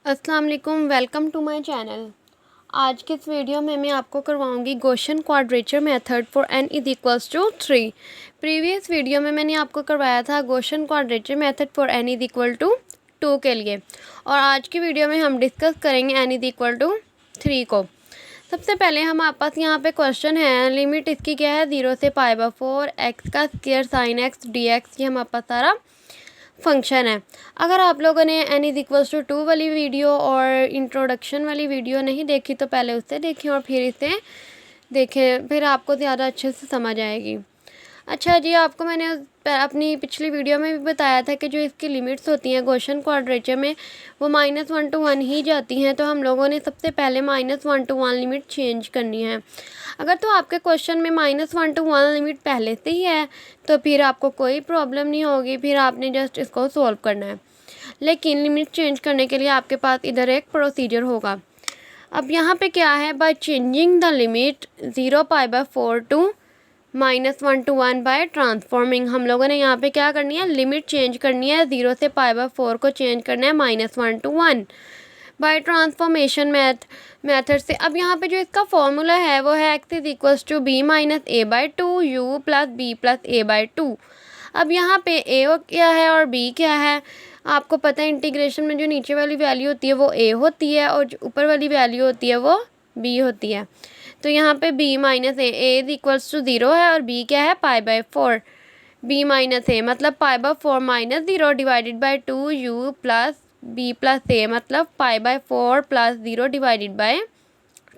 अस्सलाम वालेकुम, welcome to my channel. आज के इस वीडियो में मैं आपको करवाऊंगी Gaussian quadrature method for n is equals to 3। Previous video में मैंने आपको करवाया था Gaussian quadrature method for n is equal to 2 के लिए, और आज की वीडियो में हम डिस्कस करेंगे n इज इक्वल टू 3 को। सबसे पहले हमारे पास यहाँ पे क्वेश्चन है, लिमिट इसकी क्या है 0 से π/4 x का स्क्वायर sin x dx, ये हमारे पास सारा फंक्शन है। अगर आप लोगों ने n इज इक्वल्स टू 2 वाली वीडियो और इंट्रोडक्शन वाली वीडियो नहीं देखी तो पहले उससे देखें और फिर इसे देखें, फिर आपको ज़्यादा अच्छे से समझ आएगी। अच्छा जी, आपको मैंने अपनी पिछली वीडियो में भी बताया था कि जो इसकी लिमिट्स होती हैं गॉसियन क्वाड्रेचर में वो -1 to 1 ही जाती हैं, तो हम लोगों ने सबसे पहले -1 to 1 लिमिट चेंज करनी है। अगर तो आपके क्वेश्चन में -1 to 1 लिमिट पहले से ही है तो फिर आपको कोई प्रॉब्लम नहीं होगी, फिर आपने जस्ट इसको सॉल्व करना है। लेकिन लिमिट चेंज करने के लिए आपके पास इधर एक प्रोसीजर होगा। अब यहाँ पे क्या है, by changing the limit 0 π/4 to -1 to 1 by transforming, हम लोगों ने यहाँ पे क्या करनी है, लिमिट चेंज करनी है। 0 से π/4 को चेंज करना है -1 to 1 बाय ट्रांसफॉर्मेशन मेथड से। अब यहाँ पे जो इसका फॉर्मूला है वो है x is equals to b - a/2 u plus b plus a/2। अब यहाँ पे a क्या है और b क्या है, आपको पता है इंटीग्रेशन में जो नीचे वाली वैल्यू होती है वो a होती है और जो ऊपर वाली वैल्यू होती है वो b होती है। तो यहाँ पे b - a is equals to 0 है और b क्या है π/4। b - a मतलब π/4 - 0 divided by 2u plus b plus a मतलब π/4 प्लस 0 डिवाइडेड बाई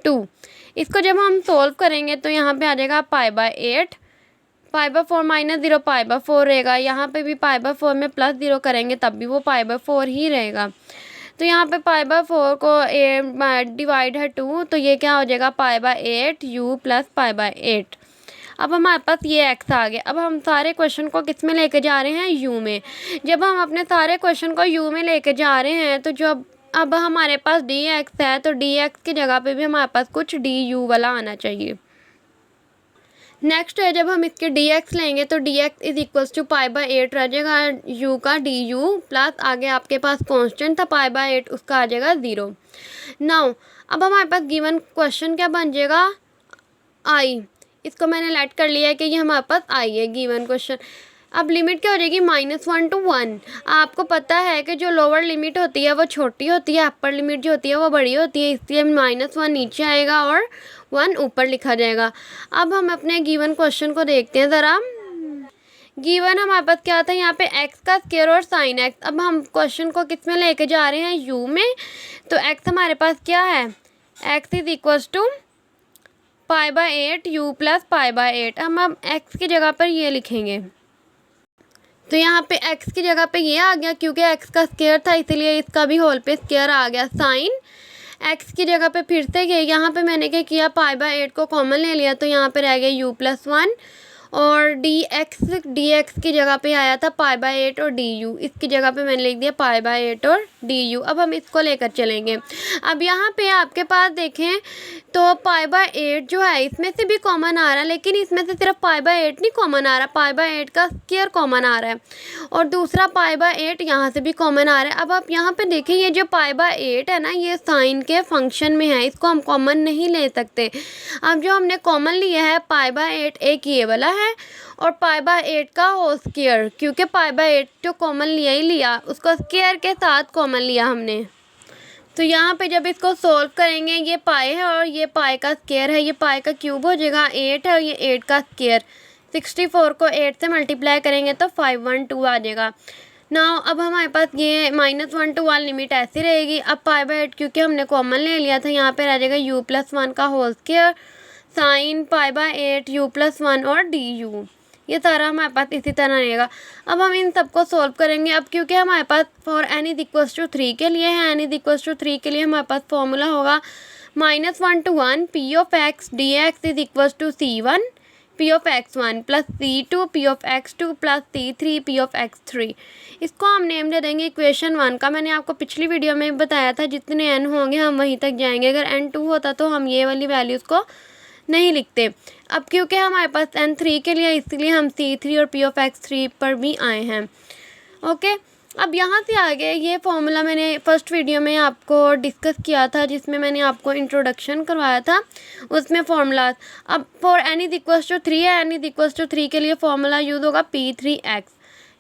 2। इसको जब हम सोल्व करेंगे तो यहाँ पे आ जाएगा π/8, π/4 - 0 π/4 रहेगा। यहाँ पे भी π/4 में प्लस 0 करेंगे तब भी वो π/4 ही रहेगा। तो यहाँ पे π/4 को डिवाइड है 2, तो ये क्या हो जाएगा π/8 u प्लस π/8। अब हमारे पास ये x आ गया। अब हम सारे क्वेश्चन को किस में लेके जा रहे हैं, u में। जब हम अपने सारे क्वेश्चन को u में लेके जा रहे हैं तो जब अब हमारे पास dx है तो dx की जगह पे भी हमारे पास कुछ du वाला आना चाहिए। नेक्स्ट है, जब हम इसके dx लेंगे तो dx इज इक्वल्स टू π/8 रह जाएगा u का du प्लस आगे आपके पास कांस्टेंट था π/8, उसका आ जाएगा 0। नाउ अब हमारे पास गिवन क्वेश्चन क्या बन जाएगा, i। इसको मैंने लेट कर लिया है कि ये हमारे पास i है गिवन क्वेश्चन। अब लिमिट क्या हो जाएगी -1 to 1। आपको पता है कि जो लोअर लिमिट होती है वो छोटी होती है, अपर लिमिट जो होती है वो बड़ी होती है, इसलिए -1 नीचे आएगा और 1 ऊपर लिखा जाएगा। अब हम अपने गिवन क्वेश्चन को देखते हैं ज़रा। गिवन हमारे पास क्या था, यहाँ पे x का स्क्वायर और sin x। अब हम क्वेश्चन को किस में लेके जा रहे हैं, u में। तो x हमारे पास क्या है, x is equals to π/8 u plus π/8। हम अब x की जगह पर ये लिखेंगे, तो यहाँ पे x की जगह पे ये आ गया, क्योंकि x का स्क्वायर था इसलिए इसका भी होल पे स्क्वायर आ गया। साइन x की जगह पे फिर से गए, यहाँ पे मैंने क्या किया, π/8 को कॉमन ले लिया तो यहाँ पे रह गया u प्लस 1, और dx की जगह पे आया था π/8 और du, इसकी जगह पे मैंने लिख दिया π/8 और du। अब हम इसको लेकर चलेंगे। अब यहाँ पे आपके पास देखें तो π/8 जो है इसमें से भी कॉमन आ रहा है, लेकिन इसमें से सिर्फ π/8 नहीं कॉमन आ रहा, π/8 का स्क्वायर कॉमन आ रहा है और दूसरा π/8 यहाँ से भी कॉमन आ रहा है। अब आप यहाँ पे देखें, ये जो π/8 है ना, ये साइन के फंक्शन में है, इसको हम कॉमन नहीं ले सकते। अब जो हमने कॉमन लिया है π/8 एक ये वाला है और π/8 का होल स्क्वायर, क्योंकि π/8 जो कॉमन लिया ही लिया, उसको स्क्वायर के साथ कॉमन लिया हमने। तो यहाँ पे जब इसको सोल्व करेंगे, ये पाई है और ये पाई का स्क्वायर है, ये पाई का क्यूब हो जाएगा, 8 है और ये 8 का स्क्वायर। 64 को 8 से मल्टीप्लाई करेंगे तो 512 आ जाएगा। नाउ अब हमारे पास ये -1 to 1 लिमिट ऐसी रहेगी। अब π/8 क्योंकि हमने कॉमन ले लिया था, यहाँ पे रह जाएगा u प्लस 1 का whole square sine π/8 u plus 1 और du। ये सारा हमारे पास इसी तरह रहेगा। अब हम इन सबको सॉल्व करेंगे। अब क्योंकि हमारे पास for n is equals to 3 के लिए है, n इज इक्वल्स टू 3 के लिए हमारे पास फॉर्मूला होगा -1 to 1 p of x dx is equals to c1 p of x1 plus c2 p of x2 plus c3 p of x3। इसको हम name दे देंगे इक्वेशन 1 का। मैंने आपको पिछली वीडियो में बताया था जितने n होंगे हम वहीं तक जाएंगे, अगर n 2 होता तो हम ये वाली वैल्यूज़ को नहीं लिखते। अब क्योंकि हमारे पास n 3 के लिए, इसलिए हम c3 और p ऑफ x3 पर भी आए हैं। ओके, अब यहाँ से आगे ये फॉर्मूला मैंने फर्स्ट वीडियो में आपको डिस्कस किया था, जिसमें मैंने आपको इंट्रोडक्शन करवाया था, उसमें फॉर्मूला। अब for n is equals to 3 है, n इज इक्वल्स टू 3 के लिए फॉर्मूला यूज़ होगा P3x।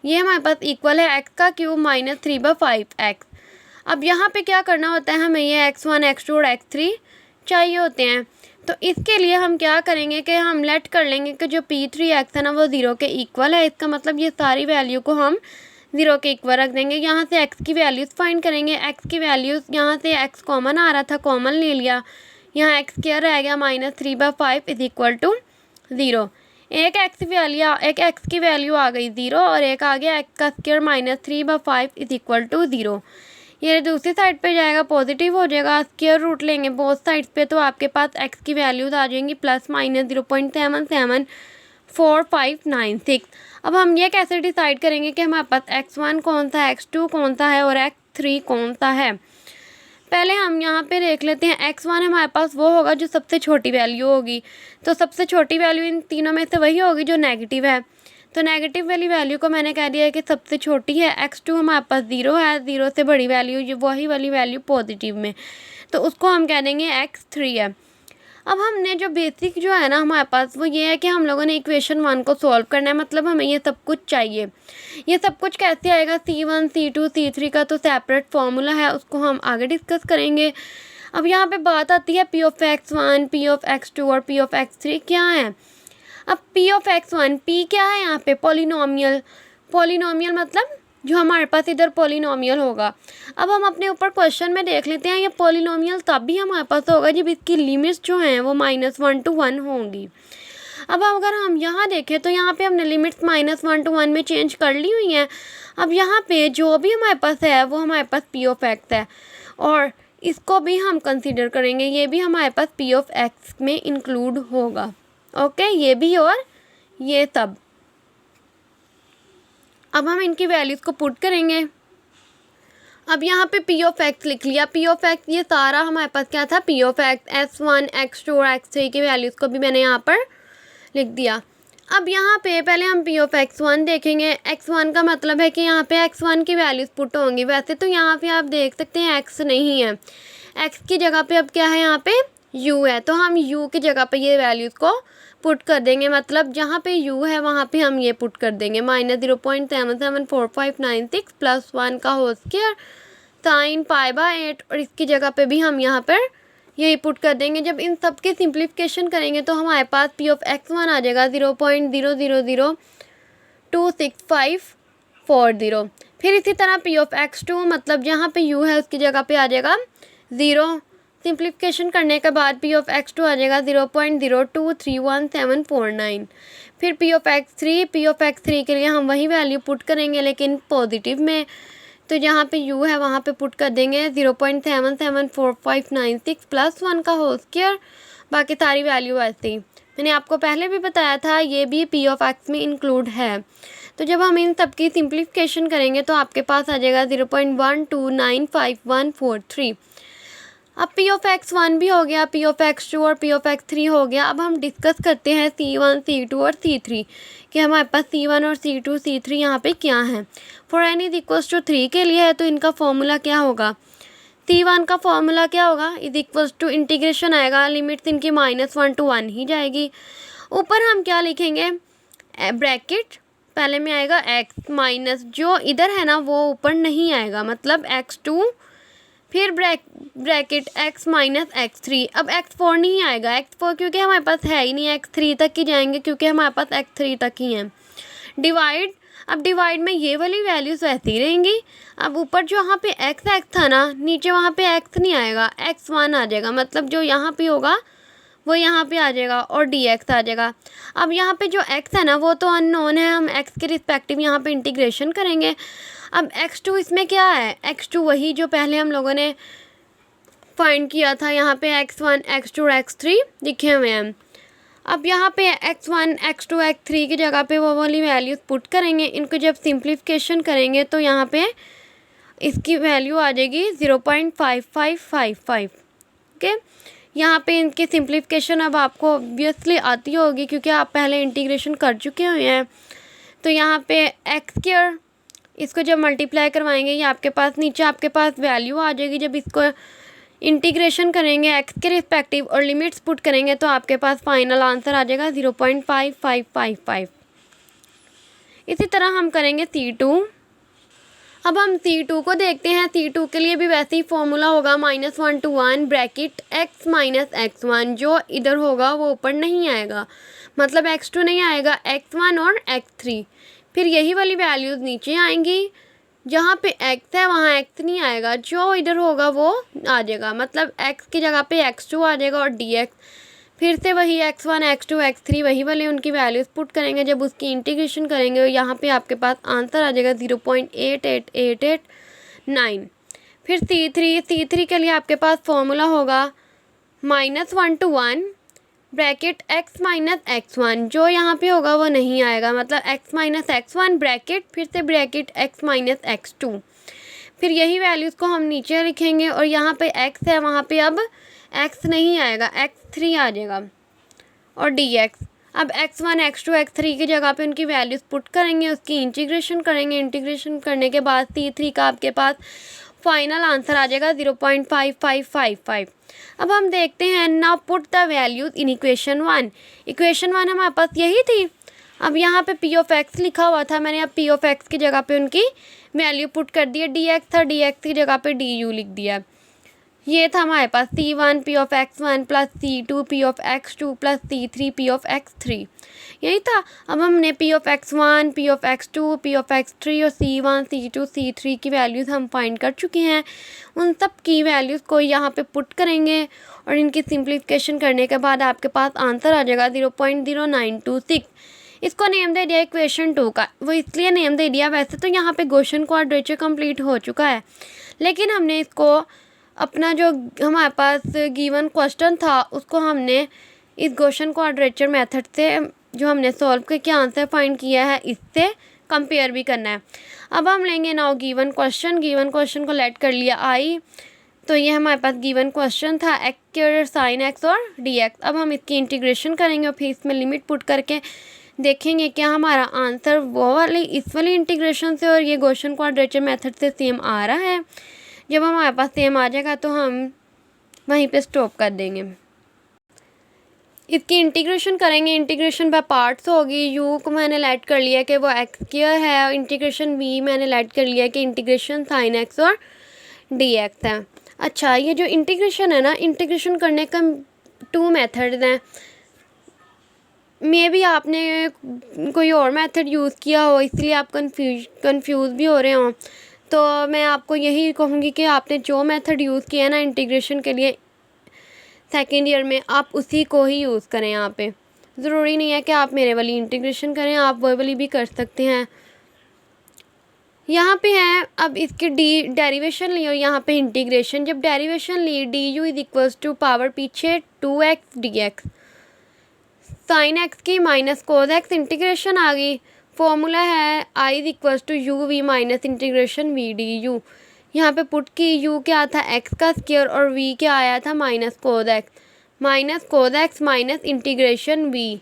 ये हमारे पास इक्वल है x का क्यूब माइनस 3/5x। अब यहाँ पे क्या करना होता है, हमें ये x1 x2 और x3 चाहिए होते हैं। तो इसके लिए हम क्या करेंगे कि हम लेट कर लेंगे कि जो P3x है ना वो 0 के इक्वल है। इसका मतलब ये सारी वैल्यू को हम 0 के इक्वल रख देंगे। यहाँ से x की वैल्यूज़ फाइंड करेंगे। x की वैल्यूज़ यहाँ से x कॉमन आ रहा था, कॉमन ले लिया, यहाँ x क्या रह गया -3/5 इज इक्वल टू 0। एक x की वैल्यू आ गई 0 और एक आ गया x का स्क्वायर -3/5 इज इक्वल टू 0। ये दूसरी साइड पे जाएगा, पॉजिटिव हो जाएगा, स्क्वायर रूट लेंगे बोथ साइड्स पे, तो आपके पास x की वैल्यूज़ आ जाएंगी +-0.774596। अब हम ये कैसे डिसाइड करेंगे कि हमारे पास x1 कौन सा है, x2 कौन सा है और x3 कौन सा है। पहले हम यहाँ पे देख लेते हैं। x1 हमारे पास वो होगा जो सबसे छोटी वैल्यू होगी, तो सबसे छोटी वैल्यू इन तीनों में से वही होगी जो नेगेटिव है। तो नेगेटिव वाली वैल्यू को मैंने कह दिया है कि सबसे छोटी है। x2 हमारे पास 0 है, 0 से बड़ी वैल्यू वही वाली वैल्यू पॉजिटिव में, तो उसको हम कह देंगे x3 है। अब हमने जो बेसिक जो है ना हमारे पास वो ये है कि हम लोगों ने इक्वेशन 1 को सॉल्व करना है, मतलब हमें ये सब कुछ चाहिए। ये सब कुछ कैसे आएगा, C1 C2 C3 का तो सेपरेट फार्मूला है, उसको हम आगे डिस्कस करेंगे। अब यहाँ पे बात आती है P(x1), P(x2) और P(x3) क्या है। अब P(x1), P क्या है यहाँ पे, पॉलिनोमियल। पॉलिनोमियल मतलब जो हमारे पास इधर पॉलिनोमियल होगा। अब हम अपने ऊपर क्वेश्चन में देख लेते हैं, ये पॉलिनोमियल तब भी हमारे पास होगा जब इसकी लिमिट्स जो हैं वो -1 to 1 होंगी। अब अगर हम यहाँ देखें तो यहाँ पे हमने लिमिट्स -1 to 1 में चेंज कर ली हुई हैं। अब यहाँ पे जो भी हमारे पास है वो हमारे पास P(x) है और इसको भी हम कंसिडर करेंगे, ये भी हमारे पास P(x) में इंक्लूड होगा। ओके, ये भी और ये सब। अब हम इनकी वैल्यूज़ को पुट करेंगे। अब यहाँ पे P(x) लिख लिया। P(x) ये सारा हमारे पास क्या था, P(x), x1 x2 और x3 की वैल्यूज़ को भी मैंने यहाँ पर लिख दिया। अब यहाँ पे पहले हम P(x1) देखेंगे। x1 का मतलब है कि यहाँ पे x1 की वैल्यूज़ पुट होंगी। वैसे तो यहाँ पे आप देख सकते हैं x नहीं है, x की जगह पे अब क्या है, यहाँ पे u है, तो हम u की जगह पे ये वैल्यूज़ को पुट कर देंगे। मतलब जहाँ पे u है वहाँ पे हम ये पुट कर देंगे -0.774596 + 1 का होल स्क्वायर sin π/8, और इसकी जगह पे भी हम यहाँ पर यही पुट कर देंगे। जब इन सब के सिंप्लीफिकेशन करेंगे तो हमारे पास P(x1) आ जाएगा 0.00026540। फिर इसी तरह P(x2) मतलब जहाँ पे u है उसकी जगह पे आ जाएगा 0। सिंप्लीफिकेशन करने के बाद P(x2) आ जाएगा 0.0231749। फिर P(x3) के लिए हम वही वैल्यू पुट करेंगे लेकिन पॉजिटिव में, तो जहाँ पे u है वहाँ पे पुट कर देंगे 0.774596 + 1 का होल स्क्वायर। बाकी सारी वैल्यू ऐसे ही मैंने आपको पहले भी बताया था, ये भी P(x) में इंक्लूड है। तो जब हम इन सब की सिंप्लीफिकेशन करेंगे तो आपके पास आ जाएगा 0.1295143। अब P(x1) भी हो गया, P(x2) और P(x3) हो गया। अब हम डिस्कस करते हैं C1 C2 और C3 कि हमारे पास C1 और C2 C3 यहाँ पे क्या हैं। For n is equals to 3 के लिए है तो इनका फॉर्मूला क्या होगा, C1 का फॉर्मूला क्या होगा, इज इक्वल्स टू इंटीग्रेशन आएगा, लिमिट्स इनकी -1 to 1 ही जाएगी। ऊपर हम क्या लिखेंगे, ब्रैकेट पहले में आएगा x माइनस जो इधर है ना वो ऊपर नहीं आएगा, मतलब x2, फिर ब्रैकेट x माइनस x3। अब x4 नहीं आएगा, x4 क्योंकि हमारे पास है ही नहीं, x3 तक ही जाएंगे क्योंकि हमारे पास x3 तक ही हैं। डिवाइड, अब डिवाइड में ये वाली वैल्यूज़ वैसे ही रहेंगी। अब ऊपर जो यहाँ पे x था ना, नीचे वहाँ पे x नहीं आएगा, x1 आ जाएगा, मतलब जो यहाँ पे होगा वो यहाँ पे आ जाएगा और dx आ जाएगा। अब यहाँ पे जो x है ना वो तो अननोन है, हम x के रिस्पेक्टिव यहाँ पे इंटीग्रेशन करेंगे। अब x2 इसमें क्या है, x2 वही जो पहले हम लोगों ने फाइंड किया था, यहाँ पे x1 x2 और x3 लिखे हुए हैं। अब यहाँ पे x1 x2 x3 की जगह पे वो वाली वैल्यूज़ पुट करेंगे। इनको जब सिंप्लीफिकेशन करेंगे तो यहाँ पे इसकी वैल्यू आ जाएगी 0.5555। ओके, यहाँ पे इनकी सिंप्लीफिकेशन अब आपको ऑब्वियसली आती होगी क्योंकि आप पहले इंटीग्रेशन कर चुके हुए हैं। तो यहाँ पे x² इसको जब मल्टीप्लाई करवाएंगे ये आपके पास नीचे आपके पास वैल्यू आ जाएगी। जब इसको इंटीग्रेशन करेंगे एक्स के रिस्पेक्टिव और लिमिट्स पुट करेंगे तो आपके पास फाइनल आंसर आ जाएगा 0.5555। इसी तरह हम करेंगे C2। अब हम C2 को देखते हैं। C2 के लिए भी वैसे ही फॉर्मूला होगा -1 to 1 bracket x minus x1। जो इधर होगा वो ऊपर नहीं आएगा, मतलब x2 नहीं आएगा, x1 और x3। फिर यही वाली वैल्यूज़ नीचे आएंगी, जहाँ पे x है वहाँ x नहीं आएगा, जो इधर होगा वो आ जाएगा, मतलब x की जगह पे x2 आ जाएगा और dx। फिर से वही x1 x2 x3 वही वाले उनकी वैल्यूज़ पुट करेंगे। जब उसकी इंटीग्रेशन करेंगे और यहाँ पे आपके पास आंसर आ जाएगा 0.8889। फिर C3 के लिए आपके पास फॉर्मूला होगा -1 to 1 bracket x minus x1। जो यहाँ पे होगा वो नहीं आएगा, मतलब x माइनस x1 ब्रैकेट फिर से ब्रैकेट x माइनस x2। फिर यही वैल्यूज़ को हम नीचे लिखेंगे और यहाँ पे x है वहाँ पे अब x नहीं आएगा, x3 आ जाएगा और dx। अब x1 x2 x3 की जगह पे उनकी वैल्यूज़ पुट करेंगे, उसकी इंटीग्रेशन करेंगे। इंटीग्रेशन करने के बाद C3 का आपके पास फाइनल आंसर आ जाएगा 0.5555। अब हम देखते हैं now put the values in equation 1। Equation 1 हमारे पास यही थी। अब यहाँ पे p ऑफ x लिखा हुआ था, मैंने अब p ऑफ x की जगह पे उनकी वैल्यू पुट कर दी है। dx था, dx की जगह पे du लिख दिया। ये था हमारे पास C1 p of x1 plus C2 p of x2 plus C3 p of x3, यही था। अब हमने p of x1 p of x2 p of x3 और C1 C2 C3 की वैल्यूज़ हम फाइंड कर चुके हैं। उन सब की वैल्यूज़ को यहाँ पे पुट करेंगे और इनकी सिंप्लीफिकेशन करने के बाद आपके पास आंसर आ जाएगा 0.0926। इसको नेम दे दिया इक्वेशन 2 का। वो इसलिए नेम दे दिया, वैसे तो यहाँ पे गॉसियन क्वाड्रेचर कंप्लीट हो चुका है, लेकिन हमने इसको अपना जो हमारे पास गिवन क्वेश्चन था उसको हमने इस गॉसियन क्वाड्रेचर मेथड से जो हमने सॉल्व करके आंसर फाइंड किया है इससे कंपेयर भी करना है। अब हम लेंगे नाउ गिवन क्वेश्चन को लेट कर लिया आई। तो ये हमारे पास गिवन क्वेश्चन था एक्स साइन एक्स और dx। अब हम इसकी इंटीग्रेशन करेंगे और फिर इसमें लिमिट पुट करके देखेंगे क्या हमारा आंसर वो वाली इस वाली इंटीग्रेशन से और ये गॉसियन क्वाड्रेचर मेथड से सेम आ रहा है। जब हमारे पास सेम आ जाएगा तो हम वहीं पे स्टॉप कर देंगे। इसकी इंटीग्रेशन करेंगे, इंटीग्रेशन बाय पार्ट्स होगी। u को मैंने लेट कर लिया कि वो x² है और इंटीग्रेशन v मैंने लेट कर लिया कि इंटीग्रेशन साइन x और dx है। अच्छा, ये जो इंटीग्रेशन है ना, इंटीग्रेशन करने का 2 मेथड्स हैं। मे भी आपने कोई और मेथड यूज़ किया हो इसलिए आप कंफ्यूज भी हो रहे हो। तो मैं आपको यही कहूँगी कि आपने जो मेथड यूज़ किया है ना इंटीग्रेशन के लिए सेकेंड ईयर में, आप उसी को ही यूज़ करें। यहाँ पे ज़रूरी नहीं है कि आप मेरे वाली इंटीग्रेशन करें, आप वो वाली भी कर सकते हैं। यहाँ पे है अब इसकी डेरिवेशन ली और यहाँ पे इंटीग्रेशन। जब डेरिवेशन ली du is equals to power पीछे 2x dx साइन x की माइनस कोस x इंटीग्रेशन आ गई। फॉर्मूला है i is equals to u v minus integration v du। यहाँ पे पुट की u क्या था x का स्क्वायर और v क्या आया था minus cos x minus integration v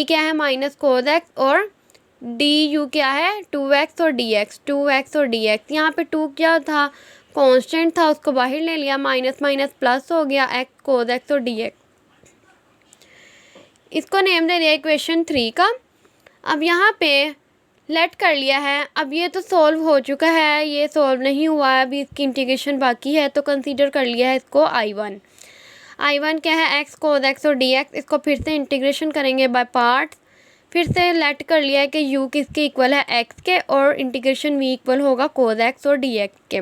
क्या है माइनस कोस x और du क्या है 2x और dx। यहाँ पे 2 क्या था कांस्टेंट था, उसको बाहर ले लिया, माइनस माइनस प्लस हो गया x कोस x और dx। इसको नेम दे दिया इक्वेशन 3 का। अब यहाँ पे लेट कर लिया है। अब ये तो सॉल्व हो चुका है, ये सॉल्व नहीं हुआ है, अभी इसकी इंटीग्रेशन बाकी है, तो कंसीडर कर लिया है इसको I1 क्या है x कोस x और dx। इसको फिर से इंटीग्रेशन करेंगे बाय पार्ट्स। फिर से लेट कर लिया है कि u किसके इक्वल है x के और इंटीग्रेशन v इक्वल होगा कोस x और dx के।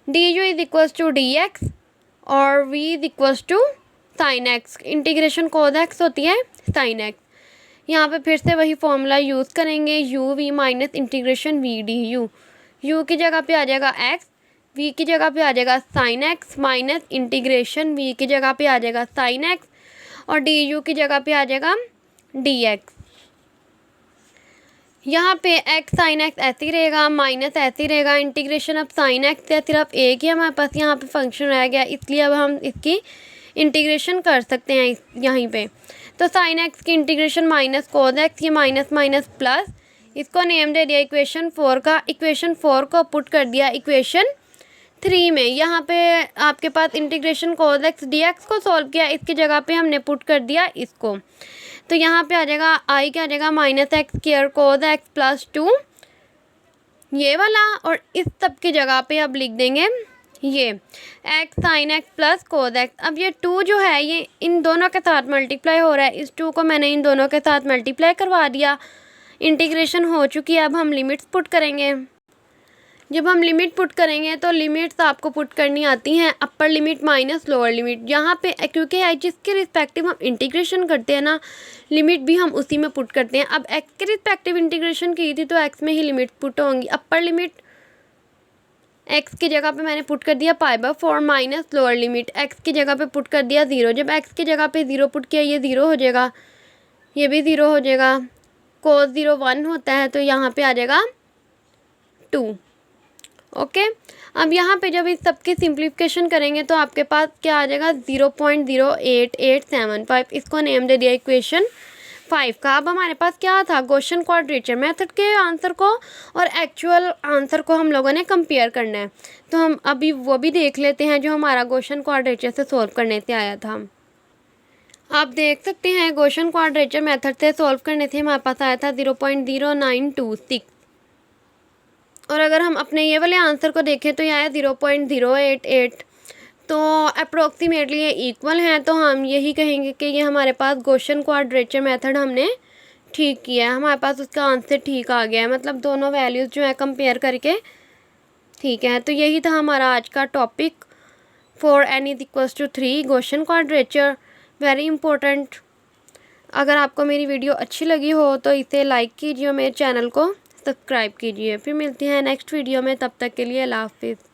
du is equals to dx और v is equals to sine x। Integration cos x होती है साइन x। यहाँ पे फिर से वही फॉर्मूला यूज़ करेंगे u v minus integration v du। u की जगह पे आ जाएगा x, v की जगह पे आ जाएगा sine x minus integration v की जगह पे आ जाएगा साइन x और du की जगह पे आ जाएगा dx। यहाँ पे x साइन x ऐसे ही रहेगा, माइनस ऐसे ही रहेगा। इंटीग्रेशन अब साइन x से सिर्फ एक ही हमारे पास यहाँ पे फंक्शन रह गया, इसलिए अब हम इसकी इंटीग्रेशन कर सकते हैं यहीं पे। तो साइन x की इंटीग्रेशन माइनस कोस x, ये माइनस माइनस प्लस, इसको नेम दे दिया इक्वेशन 4 का। इक्वेशन 4 को पुट कर दिया इक्वेशन 3 में। यहाँ पे आपके पास इंटीग्रेशन cos x dx को सॉल्व किया, इसकी जगह पे हमने पुट कर दिया इसको। तो यहाँ पे आ जाएगा आई क्या आ जाएगा -x² cos x प्लस 2 ये वाला, और इस सब की जगह पे अब लिख देंगे ये x sin x plus cos x। अब ये 2 जो है ये इन दोनों के साथ मल्टीप्लाई हो रहा है, इस 2 को मैंने इन दोनों के साथ मल्टीप्लाई करवा दिया। इंटीग्रेशन हो चुकी है, अब हम लिमिट्स पुट करेंगे। जब हम लिमिट पुट करेंगे तो लिमिट्स आपको पुट करनी आती हैं, upper limit minus lower limit. यहाँ पे क्योंकि जिसके रिस्पेक्टिव हम इंटीग्रेशन करते हैं ना, लिमिट भी हम उसी में पुट करते हैं। अब x के रिस्पेक्टिव इंटीग्रेशन की थी तो x में ही लिमिट पुट होंगी। अपर लिमिट x की जगह पे मैंने पुट कर दिया π/4 माइनस लोअर लिमिट x की जगह पे पुट कर दिया 0। जब x की जगह पे 0 पुट किया, ये 0 हो जाएगा, ये भी 0 हो जाएगा। cos 0 1 होता है, तो यहाँ पे आ जाएगा 2। ओके अब यहाँ पे जब इस सबकी सिंप्लीफिकेशन करेंगे तो आपके पास क्या आ जाएगा 0.08875। इसको नेम दे दिया इक्वेशन 5 का। अब हमारे पास क्या था, गॉसियन क्वाड्रेचर मेथड के आंसर को और एक्चुअल आंसर को हम लोगों ने कंपेयर करना है। तो हम अभी वो भी देख लेते हैं जो हमारा गॉसियन क्वाड्रेचर से सॉल्व करने से आया था। आप देख सकते हैं गॉसियन क्वाड्रेचर मेथड से सॉल्व करने से हमारे पास आया था 0.0926। और अगर हम अपने ये वाले आंसर को देखें तो यह आया 0.088। तो अप्रोक्सीमेटली ये इक्वल हैं, तो हम यही कहेंगे कि ये हमारे पास गॉसियन क्वाड्रेचर मेथड हमने ठीक किया है, हमारे पास उसका आंसर ठीक आ गया है, मतलब दोनों वैल्यूज़ जो है कंपेयर करके ठीक है। तो यही था हमारा आज का topic for n = 3 Gaussian quadrature, very important. अगर आपको मेरी वीडियो अच्छी लगी हो तो इसे लाइक कीजिए और मेरे चैनल को सब्सक्राइब कीजिए। फिर मिलती हैं नेक्स्ट वीडियो में, तब तक के लिए अल्लाह हाफिज़।